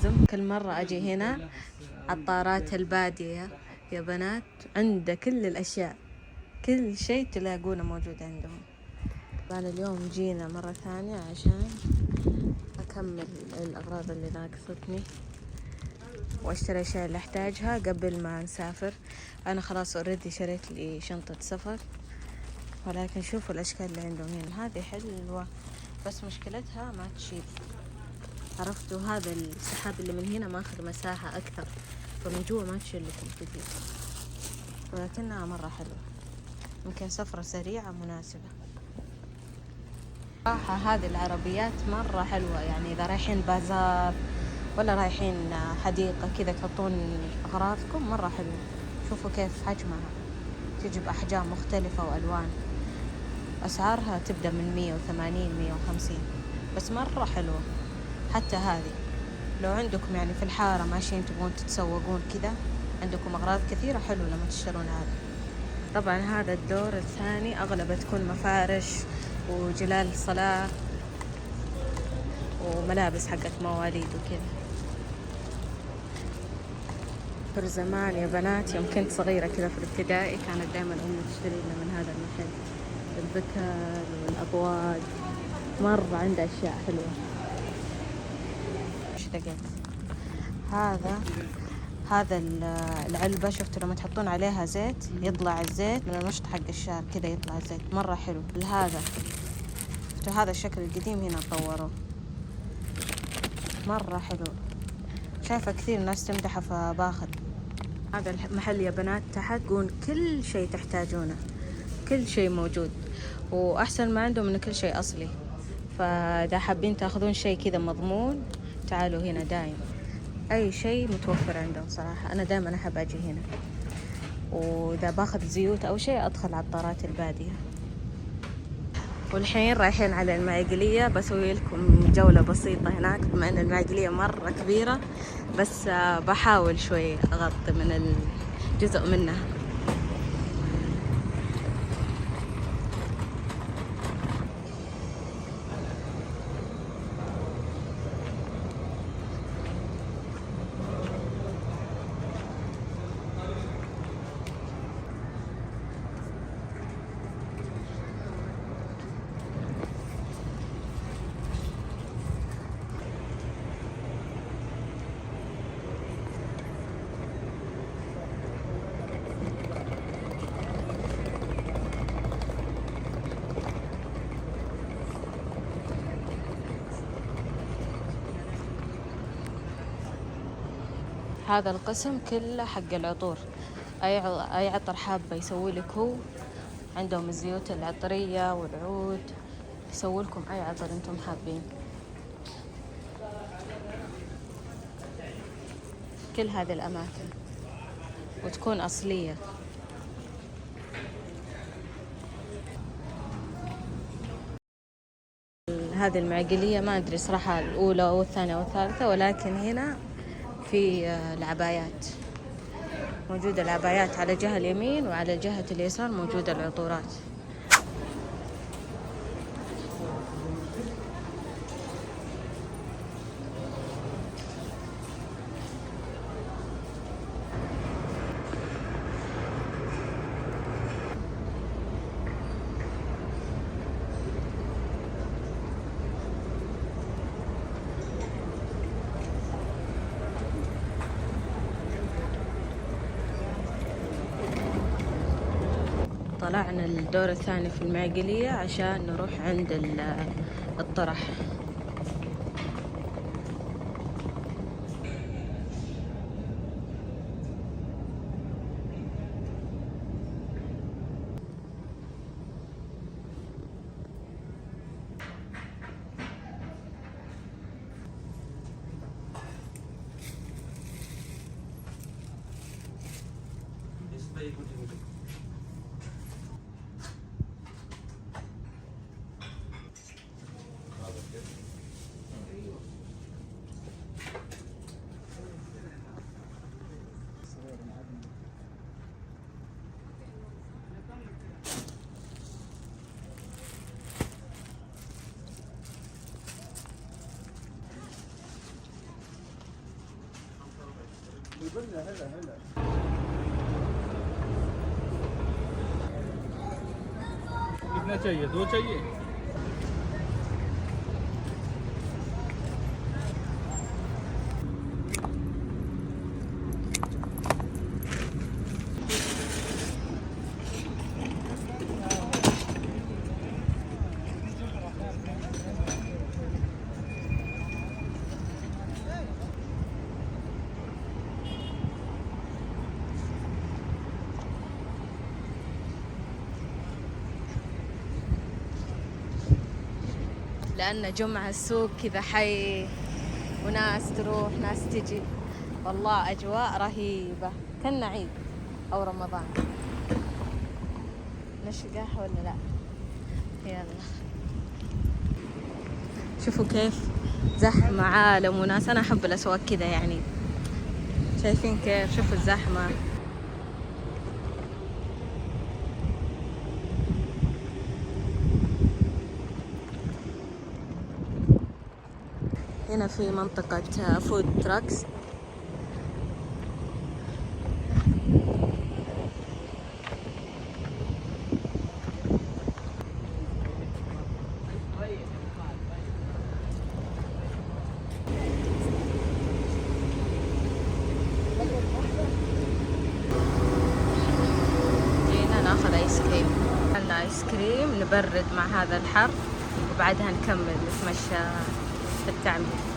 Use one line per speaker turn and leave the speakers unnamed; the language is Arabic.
قسم كل مرة أجي هنا عطارات البادية يا بنات، عنده كل الأشياء، كل شيء تلاقونه موجود عندهم. أنا اليوم جينا مرة ثانية عشان أكمل الأغراض اللي ناقصتني وأشتري الأشياء اللي أحتاجها قبل ما نسافر. أنا خلاص أوريدي شريت لي شنطة سفر، ولكن شوفوا الأشكال اللي عندهم هنا، هذه حلوة بس مشكلتها ما تشيل. عرفتوا هذا السحاب اللي من هنا ماخذ مساحة أكثر، فمن جوا ما تشيل لكم كثير، ولكنها مرة حلوة، يمكن سفرة سريعة مناسبة. صراحة هذه العربيات مرة حلوة، يعني إذا رايحين بازار ولا رايحين حديقة كذا تحطون أغراضكم مرة حلوة. شوفوا كيف حجمها، تجي بأحجام مختلفة وألوان. أسعارها تبدأ من 180 150، بس مرة حلوة. حتى هذه لو عندكم يعني في الحارة ماشيين تبغون تتسوقون كذا، عندكم أغراض كثيرة حلوة لما تشترون هذا. طبعا هذا الدور الثاني أغلبها تكون مفارش وجلال صلاة وملابس حقت مواليد وكذا. في زمان يا بنات يوم كنت صغيرة كذا في الابتدائي كانت دائما أمي تشتري لنا من هذا المحل، البكر والأبواد، مرة عنده أشياء حلوة. ايش دقيت هذا العلبة، شفتوا لما تحطون عليها زيت يطلع الزيت من الوسط حق الشعر كذا، يطلع الزيت مرة حلو. هذا شفتوا هذا الشكل القديم هنا طوروه مرة حلو، شايفة كثير ناس تمدحه فباخذ. هذا المحل يا بنات تحت يكون كل شيء تحتاجونه، كل شيء موجود، وأحسن ما عندهم إنه كل شيء أصلي. فإذا حابين تاخذون شيء كذا مضمون تعالوا هنا، دايم أي شيء متوفر عندهم صراحة. أنا دائما أحب أجي هنا، وإذا باخذ زيوت أو شيء أدخل عطارات البادية. والحين رايحين على المعيقلية، بسوي لكم جولة بسيطة هناك بما أن المعيقلية مرة كبيرة، بس بحاول شوي أغطي من الجزء منها. هذا القسم كله حق العطور، أي عطر حابة يسوي لك هو. عندهم الزيوت العطرية والعود، يسوي لكم أي عطر أنتم حابين. كل هذه الأماكن وتكون أصلية. هذه المعقلية ما أدري صراحة الأولى أو الثانية أو الثالثة، ولكن هنا في العبايات موجودة، العبايات على جهة اليمين وعلى جهة اليسار موجودة العطورات. طلعنا الدور الثاني في المعقلية عشان نروح عند الطرح.
कितना चाहिए? 2 चाहिए?
لأن جمعة السوق كذا حي، وناس تروح ناس تجي، والله أجواء رهيبة كنا عيد أو رمضان. نشرب قهوة ولا لا؟ يلا شوفوا كيف زحمة عالم وناس. أنا أحب الأسواق كذا يعني، شايفين كيف؟ شوفوا الزحمة. هنا في منطقة فود تراكس. جينا ناخذ ايس كريم، عندنا ايس كريم نبرد مع هذا الحر، وبعدها نكمل نتمشى في التعمير.